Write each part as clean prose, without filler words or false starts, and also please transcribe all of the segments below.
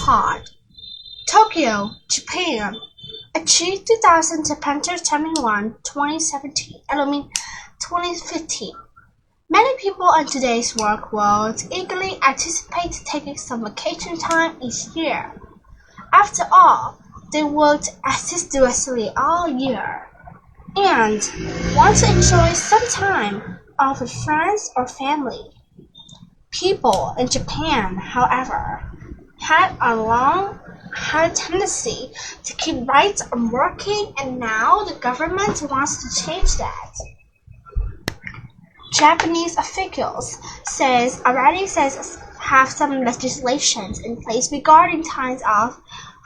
hard. Tokyo, Japan, achieved 2000 September 21, 2015. Many people in today's work world eagerly anticipate taking some vacation time each year. After all, they worked assiduously all year and want to enjoy some time off with friends or family. People in Japan, however, had a tendency to keep right on working, and now the government wants to change that. Japanese officials already have some legislations in place regarding times off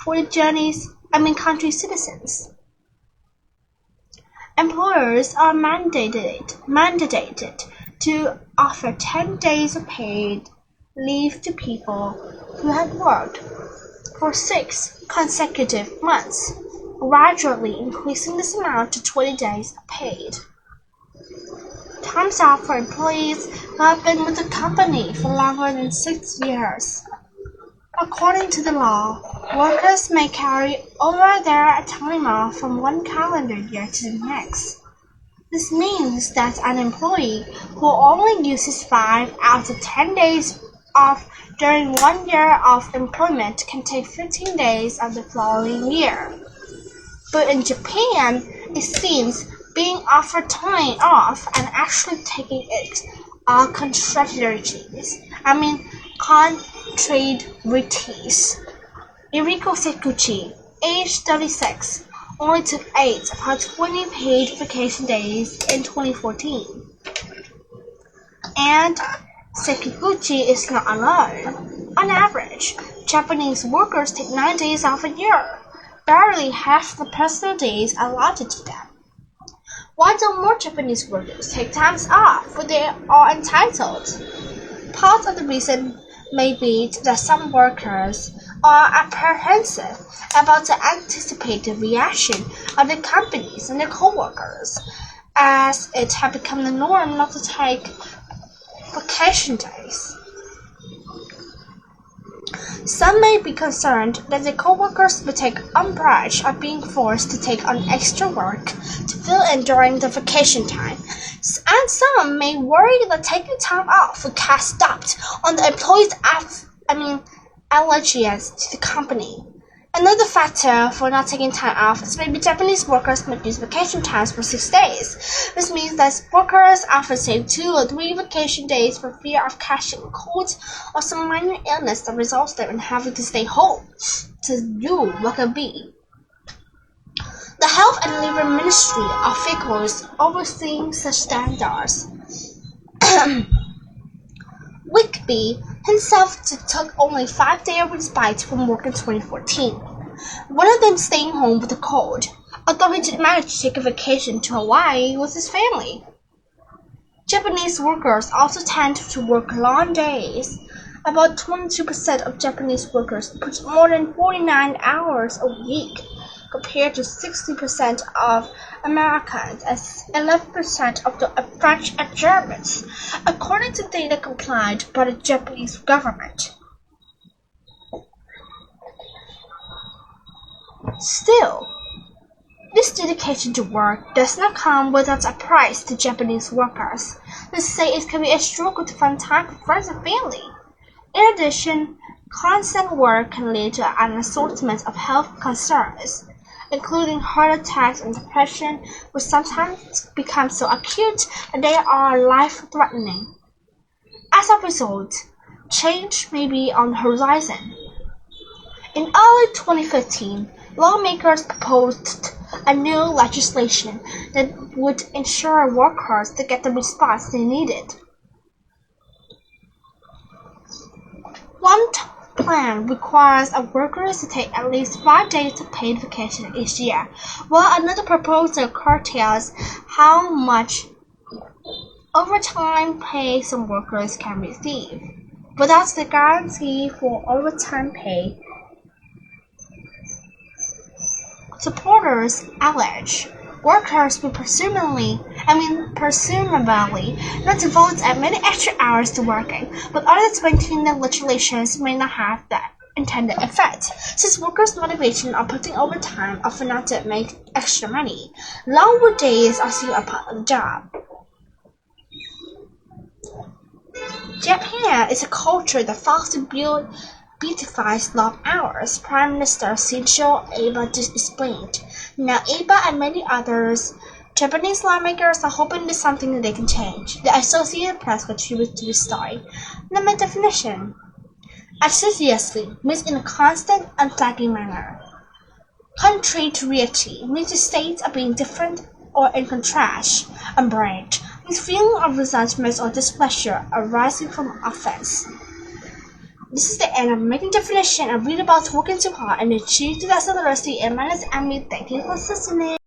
for the country citizens. Employers are mandated to offer 10 days of paid leave to people who had worked for 6 consecutive months, gradually increasing this amount to 20 days paid. Times off for employees who have been with the company for longer than 6 years. According to the law, workers may carry over their time off from one calendar year to the next. This means that an employee who only uses 5 out of 10 days off during 1 year of employment can take 15 days of the following year. But in Japan, it seems being offered time off and actually taking it are contradictories. Eriko Sekuchi, age 36, only took 8 of her 20 paid vacation days in 2014. And Sekiguchi is not alone. On average, Japanese workers take 9 days off a year, barely half the personal days allotted to them. Why don't more Japanese workers take times off when they are entitled? Part of the reason may be that some workers are apprehensive about the anticipated reaction of the companies and their co-workers, as it had become the norm not to take vacation days. Some may be concerned that their co-workers will take umbrage at being forced to take on extra work to fill in during the vacation time, and some may worry that taking time off will cast doubt on the employee's allegiance to the company. Another factor for not taking time off is maybe Japanese workers might use vacation times for 6 days. This means that workers often save 2 or 3 vacation days for fear of catching a cold or some minor illness that results in having to stay home to do what could be. The Health and Labor Ministry officials overseeing such standards. Whitby himself took only 5-day respite from work in 2014, one of them staying home with a cold, although he did manage to take a vacation to Hawaii with his family. Japanese workers also tend to work long days. About 22% of Japanese workers put more than 49 hours a week, compared to 60% of Americans and 11% of the French and Germans, according to data compiled by the Japanese government. Still, this dedication to work does not come without a price to Japanese workers. Let's say it can be a struggle to find time for friends and family. In addition, constant work can lead to an assortment of health concerns, including heart attacks and depression, which sometimes become so acute that they are life-threatening. As a result, change may be on the horizon. In early 2015, lawmakers proposed a new legislation that would ensure workers to get the response they needed. One plan requires workers to take at least 5 days of paid vacation each year, while another proposal curtails how much overtime pay some workers can receive. Without the guarantee for overtime pay, supporters allege workers will presumably not devote as many extra hours to working, but others maintain that legislations may not have that intended effect, since workers' motivation of putting overtime often not to make extra money. Long work days are still a part of the job. Japan is a culture that fosters beautifies long hours, Prime Minister Shinzo Abe explained. Now Abe and many others Japanese lawmakers are hoping this is something that they can change. The Associated Press contributes to this story. The main definition: assiduously means in a constant, unflagging manner. Contrary to reality means the states are being different or in contrast. Unbranched means feeling of resentment or displeasure arising from offense. This is the end of making definition and read about working too hard and achieve 2000 literacy and minus Emmy. Thank you for listening.